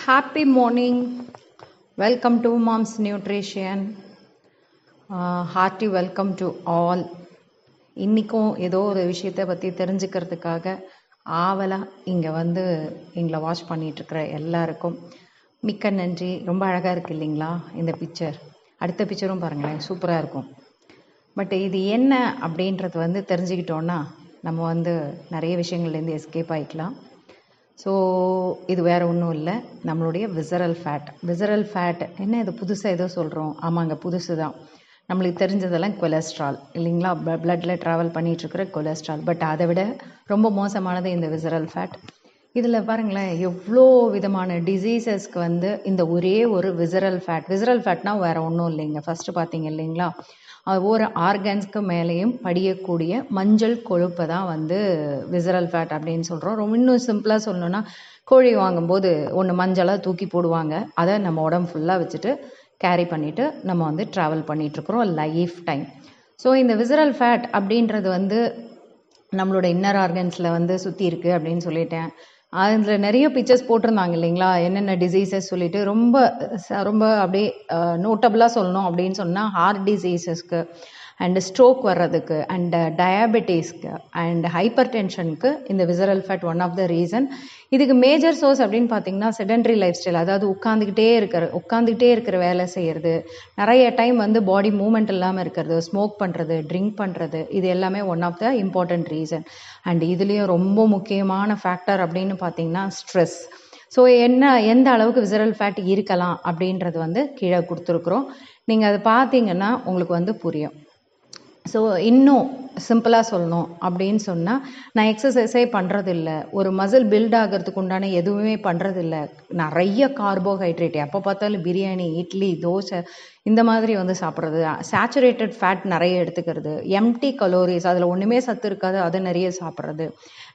Happy morning. Welcome to Mom's Nutrition. Hearty welcome to all. இன்றைக்கும் ஏதோ ஒரு விஷயத்தை பற்றி தெரிஞ்சுக்கிறதுக்காக ஆவலாக இங்கே வந்து எங்களை வாட்ச் பண்ணிகிட்ருக்கிற எல்லாருக்கும் மிக்க நன்றி. ரொம்ப அழகாக இருக்குது இல்லைங்களா இந்த பிக்சர்? அடுத்த பிக்சரும் பாருங்களேன், சூப்பராக இருக்கும். பட் இது என்ன அப்படின்றது வந்து தெரிஞ்சுக்கிட்டோன்னா நம்ம வந்து நிறைய விஷயங்கள்லேருந்து எஸ்கேப் ஆகிக்கலாம். ஸோ இது வேறு ஒன்றும் இல்லை, நம்மளுடைய விசரல் ஃபேட். என்ன இது புதுசாக ஏதோ சொல்கிறோம்? ஆமாங்க, புதுசு தான். நம்மளுக்கு தெரிஞ்சதெல்லாம் கொலஸ்ட்ரால் இல்லைங்களா? பிளட்டில் ட்ராவல் பண்ணிகிட்ருக்கிற கொலஸ்ட்ரால். பட் அதை விட ரொம்ப மோசமானது இந்த விசரல் ஃபேட். இதில் பாருங்களேன், எவ்வளோ விதமான டிசீசஸ்க்கு வந்து இந்த ஒரே ஒரு விசரல் ஃபேட்னால் வேறு ஒன்றும் இல்லைங்க. ஃபஸ்ட்டு பார்த்தீங்க இல்லைங்களா, ஒவ்வொரு ஆர்கன்ஸ்க்கு மேலேயும் படியக்கூடிய மஞ்சள் கொழுப்பை தான் வந்து விசரல் ஃபேட் அப்படின்னு சொல்கிறோம். ரொம்ப இன்னும் சிம்பிளாக சொல்லணுன்னா, கோழி வாங்கும்போது ஒன்று மஞ்சளாக தூக்கி போடுவாங்க, அதை நம்ம உடம்பு ஃபுல்லாக வச்சுட்டு கேரி பண்ணிவிட்டு நம்ம வந்து ட்ராவல் பண்ணிகிட்ருக்குறோம் லைஃப் டைம். ஸோ இந்த விசரல் ஃபேட் அப்படின்றது வந்து நம்மளோட இன்னர் ஆர்கன்ஸில் வந்து சுற்றி இருக்குது அப்படின்னு சொல்லிட்டேன். அதில் நிறைய பிக்சர்ஸ் போட்டிருந்தாங்க இல்லைங்களா, என்னென்ன டிசீசஸ் சொல்லிட்டு. ரொம்ப அப்படியே நோட்டபுளாக சொல்லணும் அப்படின்னு சொன்னால், ஹார்ட் டிசீசஸ்க்கு அண்டு ஸ்ட்ரோக் வர்றதுக்கு அண்டு டயபெட்டிஸ்க்கு அண்ட் ஹைப்பர் டென்ஷனுக்கு இந்த visceral fat one of the reason. இதுக்கு மேஜர் சோர்ஸ் அப்படின்னு பார்த்தீங்கன்னா செடென்ட்ரி லைஃப் ஸ்டைல், அதாவது உட்காந்துக்கிட்டே இருக்கிற வேலை செய்கிறது, நிறைய டைம் வந்து பாடி மூமெண்ட் இல்லாமல் இருக்கிறது, ஸ்மோக் பண்ணுறது, ட்ரிங்க் பண்ணுறது, இது எல்லாமே one of the important reason. And இதுலேயும் ரொம்ப முக்கியமான ஃபேக்டர் அப்படின்னு பார்த்தீங்கன்னா ஸ்ட்ரெஸ். ஸோ எந்த அளவுக்கு விசரல் ஃபேட் இருக்கலாம் அப்படின்றது வந்து கீழே கொடுத்துருக்குறோம். நீங்கள் அதை பார்த்தீங்கன்னா உங்களுக்கு வந்து புரியும். ஸோ இன்னும் சிம்பிளாக சொல்லணும் அப்படின்னு சொன்னால், நான் எக்ஸசைஸே பண்ணுறதில்ல, ஒரு மசில் பில்ட் ஆகிறதுக்கு உண்டான எதுவுமே பண்ணுறதில்ல, நிறைய கார்போஹைட்ரேட், எப்போ பார்த்தாலும் பிரியாணி, இட்லி, தோசை இந்த மாதிரி வந்து சாப்பிட்றது, சேச்சுரேட்டட் ஃபேட் நிறைய எடுத்துக்கிறது, எம்டி கலோரிஸ், அதில் ஒன்றுமே சத்து இருக்காது, அதை நிறைய சாப்பிட்றது,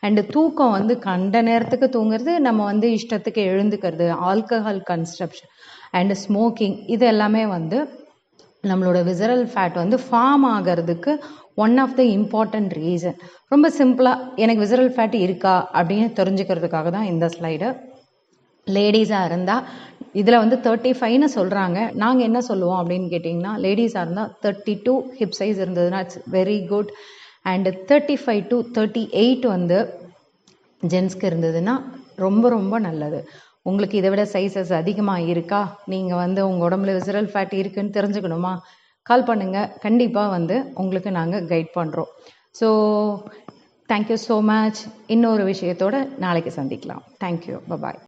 அண்டு தூக்கம் வந்து கண்ட நேரத்துக்கு தூங்குறது, நம்ம வந்து இஷ்டத்துக்கு எழுந்துக்கிறது, ஆல்கஹால் கன்சப்ஷன் அண்டு ஸ்மோக்கிங், இது எல்லாமே வந்து நம்மளோட விசரல் ஃபேட் வந்து ஃபார்ம் ஆகிறதுக்கு one of the important reason. ரொம்ப சிம்பிளாக எனக்கு விசரல் ஃபேட் இருக்கா அப்படின்னு தெரிஞ்சுக்கிறதுக்காக தான் இந்த ஸ்லைடு. லேடிஸாக இருந்தால் இதில் வந்து 35ன்னு சொல்கிறாங்க. நாங்கள் என்ன சொல்லுவோம் அப்படின்னு கேட்டிங்கன்னா, லேடிஸாக இருந்தால் 32 ஹிப் சைஸ் இருந்ததுன்னா it's very good. And 35 to 38 வந்து ஜென்ஸ்க்கு இருந்ததுன்னா ரொம்ப ரொம்ப நல்லது. உங்களுக்கு இதை விட சைஸஸ் அதிகமாக இருக்கா, நீங்கள் வந்து உங்கள் உடம்புல விசரல் ஃபேட் இருக்குதுன்னு தெரிஞ்சுக்கணுமா, கால் பண்ணுங்கள். கண்டிப்பாக வந்து உங்களுக்கு நாங்கள் கைட் பண்ணுறோம். So thank you so much. இன்னொரு விஷயத்தோடு நாளைக்கு சந்திக்கலாம். Thank you, bye bye.